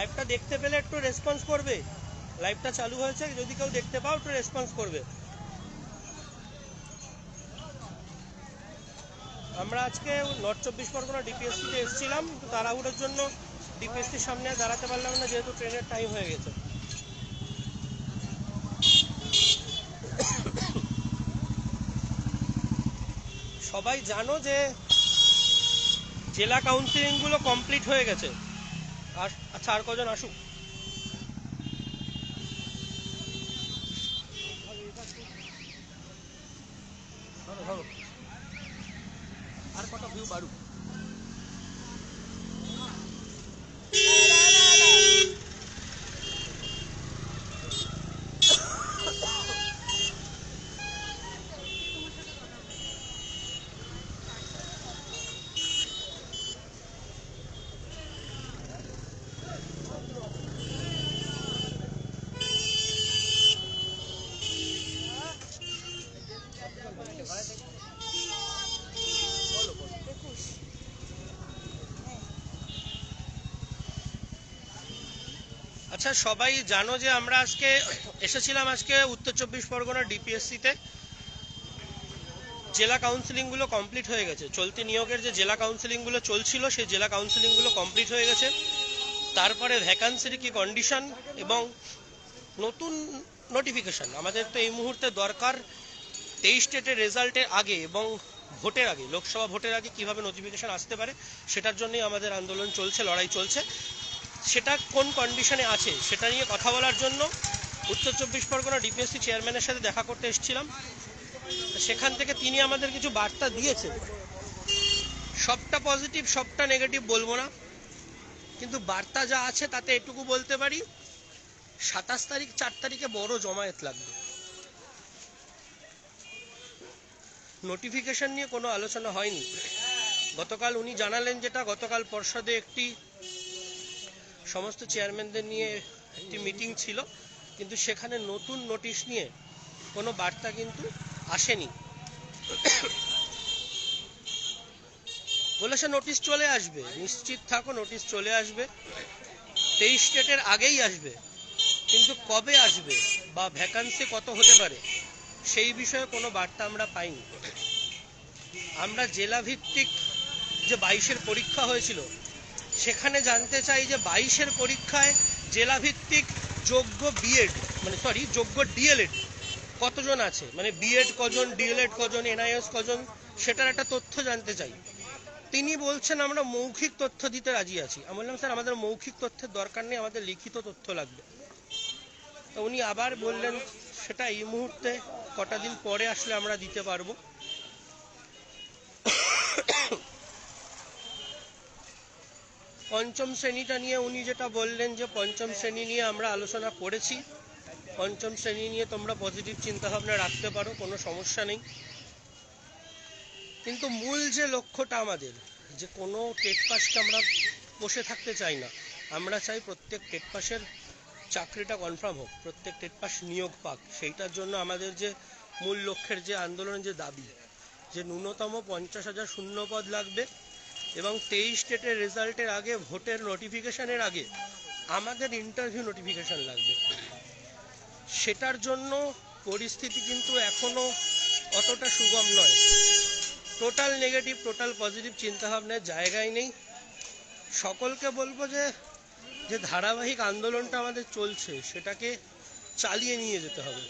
লাইভটা দেখতে পেলে একটু রেসপন্স করবে। লাইভটা চালু হয়েছে, যদি কেউ দেখতে পাও একটু রেসপন্স করবে। আমরা আজকে নর্থ 24 পরগনা ডিপিএসসিতে এসেছিলাম, কিন্তু তাড়াহুড়োর জন্য ডিপিএসসির সামনে দাঁড়াতে পারলাম না, যেহেতু ট্রেনের টাইম হয়ে গেছে। সবাই জানো যে জেলা কাউন্সিলিংগুলো কমপ্লিট হয়ে গেছে। আচ্ছা, আর কজন আসুক। আর কত ভিউ বাড়ুক। আচ্ছা, সবাই জানো যে আমরা আজকে এসেছিলাম উত্তর 24 পরগনা ডিপিএসসিতে। জেলা কাউন্সিলিংগুলো কমপ্লিট হয়ে গেছে। চলতি নিয়োগের যে জেলা কাউন্সিলিংগুলো চলছিল, সেই জেলা কাউন্সিলিংগুলো কমপ্লিট হয়ে গেছে। তারপরে ভ্যাকান্সির কি কন্ডিশন এবং নতুন নোটিফিকেশন, আমাদের তো এই মুহূর্তে দরকার 23 স্টেটের রেজাল্টের আগে এবং ভোটের আগে, লোকসভা ভোটের আগে কিভাবে নোটিফিকেশন আসতে পারে, সেটার জন্যই আমাদের আন্দোলন চলছে, লড়াই চলছে। সেটা কোন কন্ডিশনে আছে সেটা নিয়ে কথা বলার জন্য উত্তর 24 পরগনা ডিপিএসসি চেয়ারম্যানের সাথে দেখা করতে এসেছিলাম। সেখান থেকে তিনি আমাদের কিছু বার্তা দিয়েছেন। সবটা পজিটিভ, সবটা নেগেটিভ বলবো না, কিন্তু বার্তা যা আছে তাতে এটুকু বলতে পারি, 27 তারিখ 4 তারিখে বড় জমায়েত লাগবে। নোটিফিকেশন নিয়ে কোনো আলোচনা হয়নি। গতকাল উনি জানালেন যেটা, গতকাল পর্ষদে একটি সমস্ত চেয়ারম্যানদের নিয়ে একটি মিটিং ছিল, কিন্তু সেখানে নতুন নোটিশ নিয়ে কোনো বার্তা কিন্তু আসেনি। বলেছে নোটিশ চলে আসবে, নিশ্চিত থাকো নোটিশ চলে আসবে, 23 স্টেটের আগেই আসবে, কিন্তু কবে আসবে বা ভ্যাকান্সি কত হতে পারে সেই বিষয়ে কোনো বার্তা আমরা পাইনি। আমরা জেলা ভিত্তিক যে 22-এর পরীক্ষা হয়েছিল সেখানে জানতে চাই যে 22-এর পরীক্ষায় জেলা ভিত্তিক যোগ্য যোগ্য ডিএলএড কতজন আছে, মানে বিএড কজন, ডিএলএড কজন, এনআইএস কজন, সেটার একটা তথ্য জানতে চাই। তিনি বলছেন আমরা মৌখিক তথ্য দিতে রাজি আছি। আমি বললাম স্যার, আমাদের মৌখিক তথ্যের দরকার নেই, আমাদের লিখিত তথ্য লাগবে। তো উনি আবার বললেন সেটা এই মুহূর্তে কটা দিন পরে আসলে আমরা দিতে পারবো। পঞ্চম শ্রেণীটা নিয়ে উনি যেটা বললেন যে পঞ্চম শ্রেণী নিয়ে আমরা আলোচনা করেছি, পঞ্চম শ্রেণী নিয়ে তোমরা পজিটিভ চিন্তাভাবনা রাখতে পারো, কোনো সমস্যা নেই। কিন্তু মূল যে লক্ষ্যটা আমাদের, যে কোনো টেট পাসকে আমরা বসে থাকতে চাই না, আমরা চাই প্রত্যেক টেট পাসের চাকরিটা কনফার্ম হোক, প্রত্যেক টেট পাস নিয়োগ পাক। সেইটার জন্য আমাদের যে মূল লক্ষ্যের যে আন্দোলনের যে দাবি, যে ন্যূনতম 50,000 শূন্যপদ লাগবে এবং 23 স্টেটের রেজাল্টের আগে, ভোটের নোটিফিকেশনের আগে আমাদের ইন্টারভিউ নোটিফিকেশন লাগবে। সেটার জন্য পরিস্থিতি কিন্তু এখনো অতটা সুগম নয়। টোটাল নেগেটিভ, টোটাল পজিটিভ চিন্তাভাবনার জায়গায় নেই। সকলকে বলবো যে ধারাবাহিক আন্দোলনটা আমাদের চলছে সেটাকে চালিয়ে নিয়ে যেতে হবে।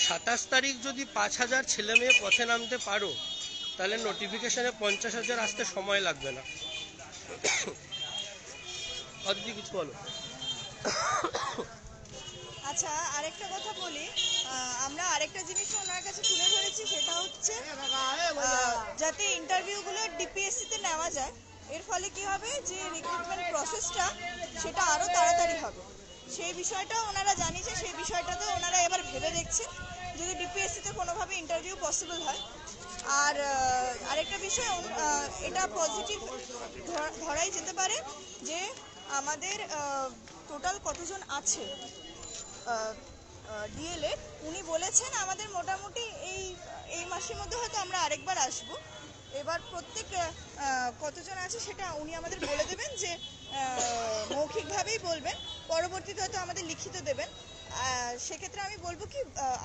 27 তারিখ যদি 5,000 ছেলে মেয়ে পথে নামতে পারো, তাহলে নোটিফিকেশনে 50,000 আসতে সময় লাগবে না। অদিতি কিছু বলো। আচ্ছা, আরেকটা কথা বলি, আমরা আরেকটা জিনিস ওনার কাছে তুলে ধরেছি, সেটা হচ্ছে যাতে ইন্টারভিউগুলো ডিপিএসসিতে নেওয়া যায়। এর ফলে কি হবে, যে রিক্রুটমেন্ট প্রসেসটা সেটা আরও তাড়াতাড়ি হবে। সেই বিষয়টা ওনারা জানিয়েছে, সেই বিষয়টাতে ওনারা এবার ভেবে দেখছেন যদি ডিপিএসসিতে কোনোভাবে ইন্টারভিউ পসিবল হয়। আর আরেকটা বিষয়, এটা পজিটিভ ধরাই যেতে পারে যে আমাদের টোটাল কতজন আছে ডিএলএড, উনি বলেছেন আমাদের মোটামুটি এই মাসের মধ্যে হয়তো আমরা আরেকবার আসব এবার প্রত্যেক কতজন আছে সেটা উনি আমাদের বলে দেবেন, যে মৌখিকভাবেই বলবেন, পরবর্তীতে হয়তো আমাদের লিখিত দেবেন। সেক্ষেত্রে আমি বলবো কি,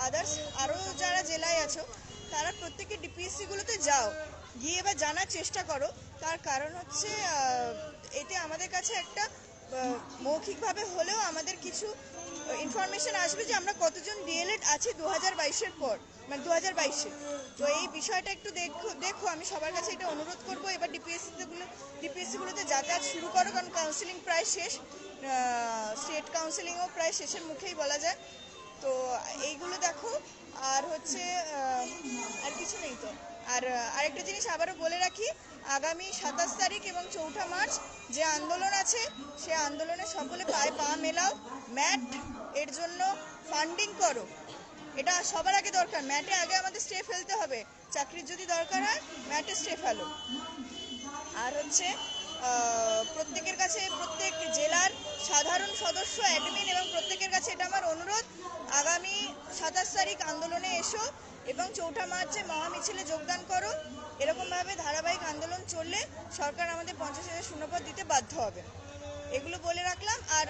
আদার্স আরও যারা জেলায় আছো তারা প্রত্যেকে ডিপিএসসিগুলোতে যাও, গিয়ে এবার জানার চেষ্টা করো। তার কারণ হচ্ছে এতে আমাদের কাছে একটা মৌখিকভাবে হলেও আমাদের কিছু ইনফরমেশন আসবে যে আমরা কতজন ডিএলএড আছি 2022-এর পর, মানে 2022-এ। তো এই বিষয়টা একটু দেখো আমি সবার কাছে এটা অনুরোধ করবো। এবার ডিপিএসসিগুলোতে যাতায়াত শুরু করো, কারণ কাউন্সিলিং প্রায় শেষ, স্টেট কাউন্সিলিংও প্রায় শেষের মুখেই বলা যায়। তো এইগুলো দেখো। আর হচ্ছে আর কিছু নেই তো। আর আরেকটা জিনিস আবারও বলে রাখি, আগামী 27 তারিখ এবং 4 মার্চ যে আন্দোলন আছে, সে আন্দোলনে সকলে পায়ে পা মেলাও, ম্যাট এর জন্য ফান্ডিং করো, এটা সবার আগে দরকার। ম্যাটে আগে আমাদের স্টে ফেলতে হবে, চাকরির যদি দরকার হয় ম্যাটে স্টে ফেলো। আর হচ্ছে প্রত্যেকের কাছে, প্রত্যেক জেলার সাধারণ সদস্য, অ্যাডমিন এবং প্রত্যেকের কাছে এটা আমার অনুরোধ, আগামী 27 তারিখ আন্দোলনে এসো এবং 4 মার্চে মহামিছিলে যোগদান করো। এরকমভাবে ধারাবাহিক আন্দোলন চললে সরকার আমাদের 50,000 শূন্যপদ দিতে বাধ্য হবে। এগুলো বলে রাখলাম। আর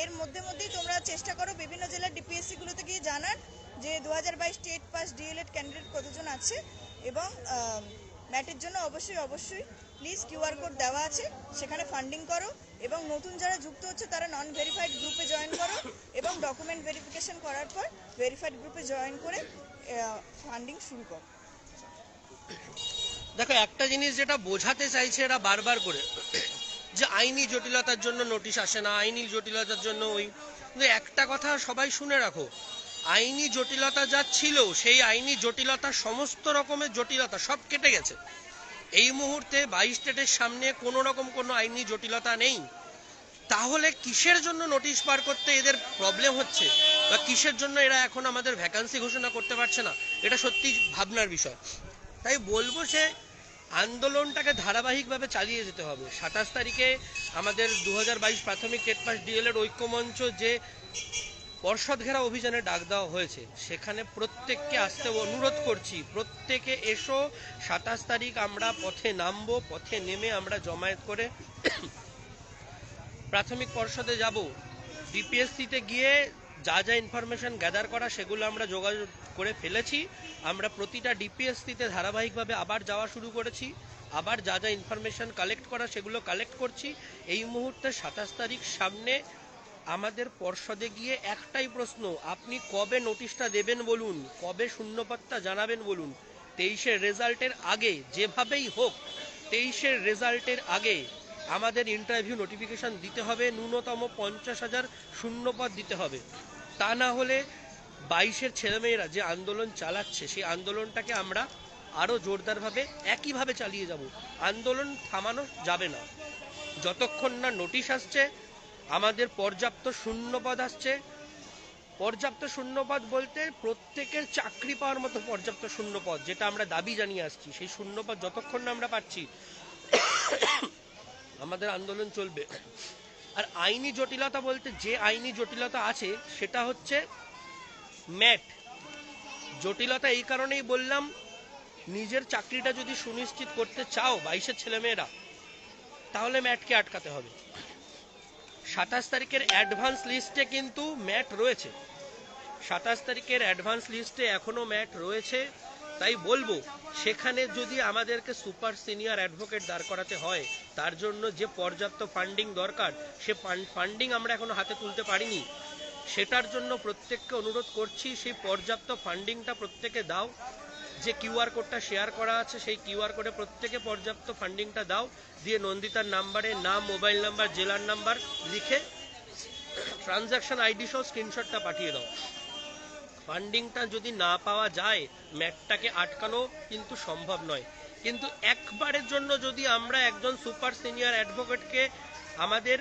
এর মধ্যেই তোমরা চেষ্টা করো বিভিন্ন জেলার ডিপিএসসিগুলোতে গিয়ে জানার যে 2022 স্টেট পাস ডিএলএড ক্যান্ডিডেট কতজন আছে। এবং ম্যাটের জন্য অবশ্যই প্লিজ কিউআর কোড দেওয়া আছে, সেখানে ফান্ডিং করো। এবং নতুন যারা যুক্ত হচ্ছে তারা নন ভেরিফাইড গ্রুপে জয়েন করো এবং ডকুমেন্ট ভেরিফিকেশন করার পর ভেরিফাইড গ্রুপে জয়েন করে ফান্ডিং শুরু করো। দেখো, একটা জিনিস যেটা বোঝাতে চাইছে এরা বারবার করে, যে আইনি জটিলতার জন্য নোটিশ আসে না, আইনি জটিলতার জন্য কিন্তু একটা কথা সবাই শুনে রাখো, আইনি জটিলতা যা ছিল সেই আইনি জটিলতা, সমস্ত রকমের জটিলতা সব কেটে গেছে। এই মুহূর্তে 22 স্টেটের সামনে কোনো রকম কোনো আইনি জটিলতা নেই। তাহলে কিসের জন্য নোটিশ পার করতে এদের প্রবলেম হচ্ছে, বা কিসের জন্য এরা এখন আমাদের ভ্যাকান্সি ঘোষণা করতে পারছে না, এটা সত্যি ভাবনার বিষয়। তাই বলবো যে আন্দোলনটাকে ধারাবাহিকভাবে চালিয়ে যেতে হবে। 27 তারিখে আমাদের 2022 প্রাথমিক টেট পাস ডিএলএড ঐক্যমঞ্চ যে পর্ষদ ঘেরা অভিযানে ডাক দেওয়া হয়েছে, সেখানে প্রত্যেককে আসতে অনুরোধ করছি, প্রত্যেকে এসো। 27 তারিখ আমরা পথে নামবো, পথে নেমে আমরা জমায়েত করে প্রাথমিক পর্ষদে যাব। ডিপিএসসিতে গিয়ে যা যা ইনফরমেশন গ্যাদার করা সেগুলো আমরা যোগাযোগ করে ফেলেছি। আমরা প্রতিটা ডিপিএসসিতে ধারাবাহিকভাবে আবার যাওয়া শুরু করেছি, আবার যা যা ইনফরমেশন কালেক্ট করা সেগুলো কালেক্ট করছি। এই মুহূর্তে 27 তারিখ সামনে, আমাদের পর্ষদে গিয়ে একটাই প্রশ্ন, আপনি কবে নোটিশটা দেবেন বলুন, কবে শূন্যপদটা জানাবেন বলুন। 23-এর রেজাল্টের আগে যেভাবেই হোক, 23-এর রেজাল্টের আগে আমাদের ইন্টারভিউ নোটিফিকেশন দিতে হবে, ন্যূনতম 50,000 শূন্যপদ দিতে হবে। তা না হলে 22-এর ছেলেমেয়েরা যে আন্দোলন চালাচ্ছে সেই আন্দোলনটাকে আমরা আরও জোরদারভাবে একইভাবে চালিয়ে যাব। আন্দোলন থামানো যাবে না যতক্ষণ না নোটিশ আসছে, আমাদের পর্যাপ্ত শূন্যপদ আসছে। পর্যাপ্ত শূন্যপদ বলতে প্রত্যেকের চাকরি পাওয়ার মতো পর্যাপ্ত শূন্যপদ, যেটা আমরা দাবি জানিয়ে আসছি, সেই শূন্যপদ যতক্ষণ না আমরা পাচ্ছি আমাদের আন্দোলন চলবে। আর আইনি জটিলতা বলতে যে আইনি জটিলতা আছে সেটা হচ্ছে ম্যাট। জটিলতা এই কারণেই বললাম, নিজের চাকরিটা যদি সুনিশ্চিত করতে চাও 22-এর ছেলেমেয়েরা, তাহলে ম্যাটকে আটকাতে হবে। 27 তারিখের অ্যাডভান্স লিস্টে কিন্তু ম্যাট রয়েছে, 27 তারিখের অ্যাডভান্স লিস্টে এখনো ম্যাট রয়েছে। তাই বলবো, সেখানে যদি আমাদেরকে সুপার সিনিয়র অ্যাডভোকেট দাঁড় করাতে হয়, তার জন্য যে পর্যাপ্ত ফান্ডিং দরকার, সে ফান্ডিং আমরা এখনো হাতে তুলতে পারিনি। সেটার জন্য প্রত্যেককে অনুরোধ করছি, সেই পর্যাপ্ত ফান্ডিংটা প্রত্যেকে দাও। যে কিউআর কোডটা শেয়ার করা আছে সেই কিউআর কোডে প্রত্যেকে পর্যাপ্ত ফান্ডিংটা দাও, দিয়ে নন্দিতার নাম্বারে নাম, মোবাইল নাম্বার, জেলার নাম্বার লিখে ট্রানজ্যাকশন আইডি সহ স্ক্রিনশটটা পাঠিয়ে দাও। ফান্ডিংটা যদি না পাওয়া যায়, ম্যাটটাকে আটকানো কিন্তু সম্ভব নয়। কিন্তু একবারের জন্য যদি আমরা একজন সুপার সিনিয়র অ্যাডভোকেটকে আমাদের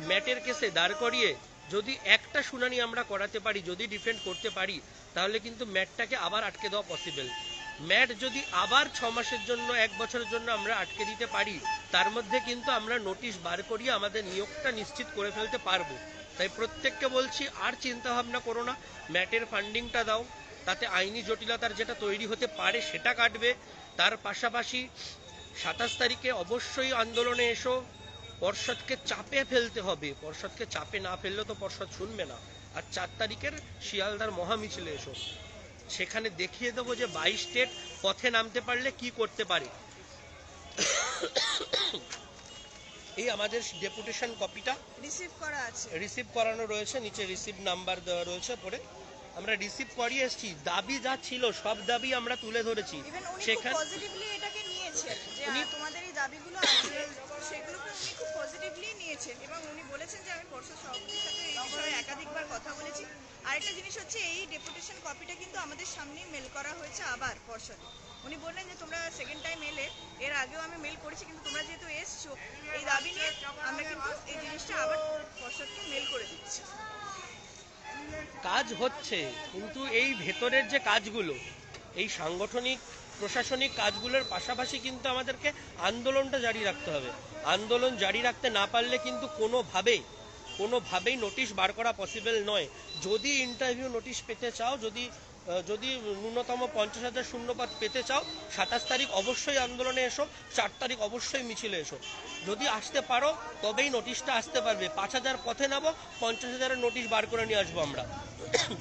ম্যাটের কেসে দাঁড় করিয়ে যদি একটা শুনানি আমরা করাতে পারি, যদি ডিফেন্ড করতে পারি, তাহলে কিন্তু ম্যাটটাকে আবার আটকে দেওয়া পসিবল। ম্যাট যদি আবার 6 মাসের জন্য, 1 বছরের জন্য আমরা আটকে দিতে পারি, তার মধ্যে কিন্তু আমরা নোটিশ বার করিয়ে আমাদের নিয়োগটা নিশ্চিত করে ফেলতে পারবো। তাই প্রত্যেককে বলছি, আর চিন্তা ভাবনা করো না, ম্যাটের ফান্ডিংটা দাও, তাতে আইনি জটিলতার যেটা তৈরি হতে পারে সেটা কাটবে। তার পাশাপাশি 27 তারিখে অবশ্যই আন্দোলনে এসো, পর্ষদকে চাপে ফেলতে হবে, পর্ষদকে চাপে না ফেললে তো পর্ষদ শুনবে না। আর 4 তারিখের শিয়ালদার মহামিছিলে এসো, সেখানে দেখিয়ে দেবো যে 22 স্টেট পথে নামতে পারলে কি করতে পারে। এই আমাদের ডেপুটেশন কপিটা রিসিভ করানো রয়েছে, নিচে রিসিভ নাম্বার দেওয়া রয়েছে পরে। আমরা রিসিভ করিয়ে এসেছি, দাবি যা ছিল সব দাবি আমরা তুলে ধরেছি। সেখানে পজিটিভলি এটাকে নিয়েছেন যে তোমাদের এই দাবিগুলো সেগুলোকে উনি খুব পজিটিভলি নিয়েছেন এবং উনি বলেছেন যে আমি পর্ষদ সভাপতির সাথে এই বিষয়ে একাধিকবার কথা বলেছি। আরেকটা জিনিস হচ্ছে এই ডেপুটেশন কপিটা কিন্তু আমাদের সামনেই মেল করা হয়েছে আবার পর্ষদে। উনি বললেন যে তোমরা সেকেন্ড টাইম এলে, এর আগেও আমি মেল করেছি কিন্তু তোমরা যেহেতু এসছো এই দাবি নিয়ে আমরা কিন্তু এই জিনিসটা আবার পর্ষদকে মেল করে দিচ্ছি। কাজ হচ্ছে, কিন্তু এই ভেতরের যে কাজগুলো, এই সাংগঠনিক প্রশাসনিক কাজগুলোর পাশাপাশি কিন্তু আমাদেরকে আন্দোলনটা জারি রাখতে হবে। আন্দোলন জারি রাখতে না পারলে কিন্তু কোনোভাবেই নোটিশ বার করা পসিবল নয়। যদি ইন্টারভিউ নোটিশ পেতে চাও, যদি ন্যূনতম 50,000 শূন্যপদ পেতে চাও, 27 তারিখ অবশ্যই আন্দোলনে এসো, 4 তারিখ অবশ্যই মিছিলে এসো। যদি আসতে পারো তবেই নোটিশটা আসতে পারবে। 5,000 পথে নামো, 50,000-এর নোটিশ বার করে নিয়ে আসবো আমরা।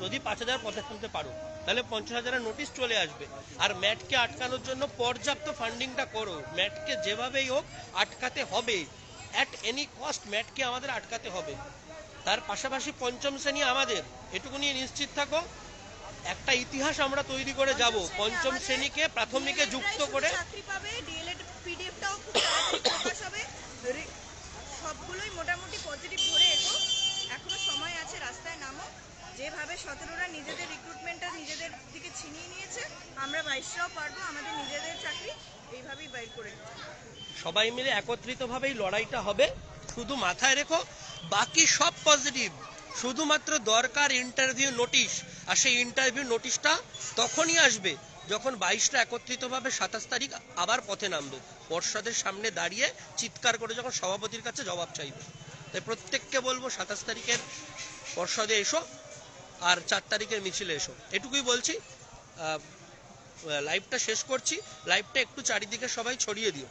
যদি 5,000 পথে নামতে পারো তাহলে 50,000-এর নোটিশ চলে আসবে। আর ম্যাটকে আটকানোর জন্য পর্যাপ্ত ফান্ডিংটা করো। ম্যাটকে যেভাবেই হোক আটকাতে হবে, অ্যাট এনি কস্ট ম্যাটকে আমাদের আটকাতে হবে। তার পাশাপাশি পঞ্চম শ্রেণী আমাদের, এটুকু নিয়ে নিশ্চিত থাকো, একটা ইতিহাস আমরা তৈরি করে যাব। পঞ্চম শ্রেণীকে প্রাথমিকে যুক্ত করে চাকরি পাবে, ডিএলএড পিডিএফটাও খুব তাড়াতাড়ি প্রকাশ হবে। সবগুলোই মোটামুটি পজিটিভ ধরে এগো, এখনো সময় আছে, রাস্তায় নামো। যেভাবে 17রা নিজেদের রিক্রুটমেন্টটা নিজেদের দিকে ছিনিয়ে নিয়েছে, আমরা 22রাও পারবো আমাদের নিজেদের চাকরি এইভাবেই বাইর করে নিতে। সবাই মিলে একত্রিতভাবেই লড়াইটা হবে। শুধু মাথায় রেখো, বাকি সব পজিটিভ, শুধুমাত্র দরকার ইন্টারভিউ নোটিশ। আর সেই ইন্টারভিউ নোটিশটা তখনই আসবে যখন 22টা একত্রিতভাবে 27 তারিখ আবার পথে নামবে, পর্ষদের সামনে দাঁড়িয়ে চিৎকার করে যখন সভাপতির কাছে জবাব চাইবে। তাই প্রত্যেককে বলবো 27 তারিখের পর্ষদে এসো আর 4 তারিখের মিছিলে এসো, এটুকুই বলছি। লাইভটা শেষ করছি, লাইভটা একটু চারিদিকে সবাই ছড়িয়ে দিও।